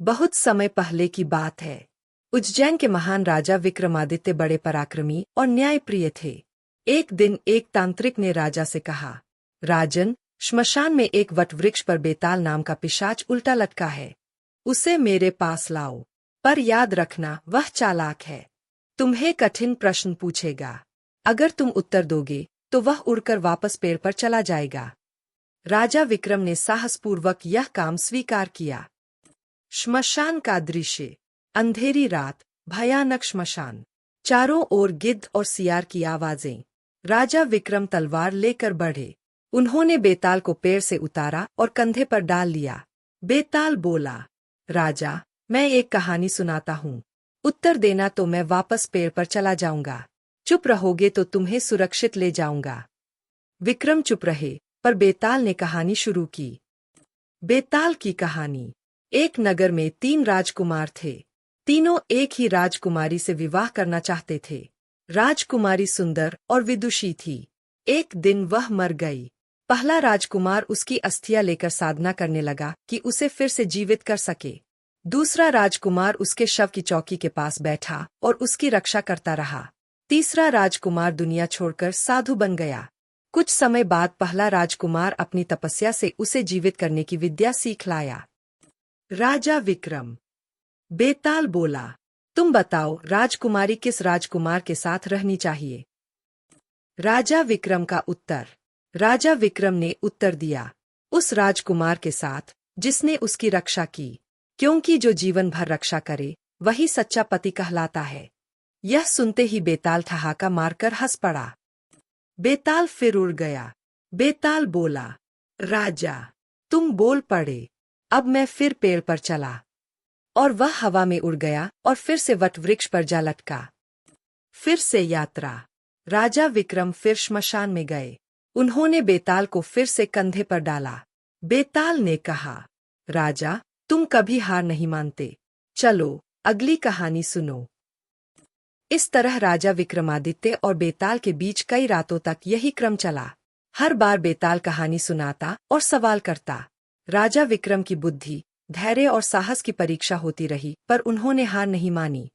बहुत समय पहले की बात है। उज्जैन के महान राजा विक्रमादित्य बड़े पराक्रमी और न्यायप्रिय थे। एक दिन एक तांत्रिक ने राजा से कहा, राजन, श्मशान में एक वटवृक्ष पर बेताल नाम का पिशाच उल्टा लटका है। उसे मेरे पास लाओ। पर याद रखना, वह चालाक है। तुम्हें कठिन प्रश्न पूछेगा। अगर तुम उत्तर दोगे तो वह उड़कर वापस पेड़ पर चला जाएगा। राजा विक्रम ने साहसपूर्वक यह काम स्वीकार किया। श्मशान का दृश्य। अंधेरी रात, भयानक श्मशान। चारों ओर गिद्ध और सियार की आवाजें। राजा विक्रम तलवार लेकर बढ़े। उन्होंने बेताल को पेड़ से उतारा और कंधे पर डाल लिया। बेताल बोला, राजा, मैं एक कहानी सुनाता हूँ। उत्तर देना तो मैं वापस पेड़ पर चला जाऊंगा। चुप रहोगे तो तुम्हें सुरक्षित ले जाऊंगा। विक्रम चुप रहे, पर बेताल ने कहानी शुरू की। बेताल की कहानी। एक नगर में 3 राजकुमार थे। तीनों एक ही राजकुमारी से विवाह करना चाहते थे। राजकुमारी सुंदर और विदुषी थी। एक दिन वह मर गई। पहला राजकुमार उसकी अस्थियां लेकर साधना करने लगा कि उसे फिर से जीवित कर सके। दूसरा राजकुमार उसके शव की चौकी के पास बैठा और उसकी रक्षा करता रहा। तीसरा राजकुमार दुनिया छोड़कर साधु बन गया। कुछ समय बाद पहला राजकुमार अपनी तपस्या से उसे जीवित करने की विद्या सीख लाया। राजा विक्रम। बेताल बोला, तुम बताओ, राजकुमारी किस राजकुमार के साथ रहनी चाहिए? राजा विक्रम का उत्तर। राजा विक्रम ने उत्तर दिया, उस राजकुमार के साथ जिसने उसकी रक्षा की, क्योंकि जो जीवन भर रक्षा करे वही सच्चा पति कहलाता है। यह सुनते ही बेताल ठहाका मारकर हंस पड़ा। बेताल फिर उड़ गया। बेताल बोला, राजा, तुम बोल पड़े। अब मैं फिर पेड़ पर चला और वह हवा में उड़ गया और फिर से वटवृक्ष पर जा लटका। फिर से यात्रा। राजा विक्रम फिर श्मशान में गए। उन्होंने बेताल को फिर से कंधे पर डाला। बेताल ने कहा, राजा, तुम कभी हार नहीं मानते। चलो, अगली कहानी सुनो। इस तरह राजा विक्रमादित्य और बेताल के बीच कई रातों तक यही क्रम चला। हर बार बेताल कहानी सुनाता और सवाल करता। राजा विक्रम की बुद्धि, धैर्य और साहस की परीक्षा होती रही, पर उन्होंने हार नहीं मानी।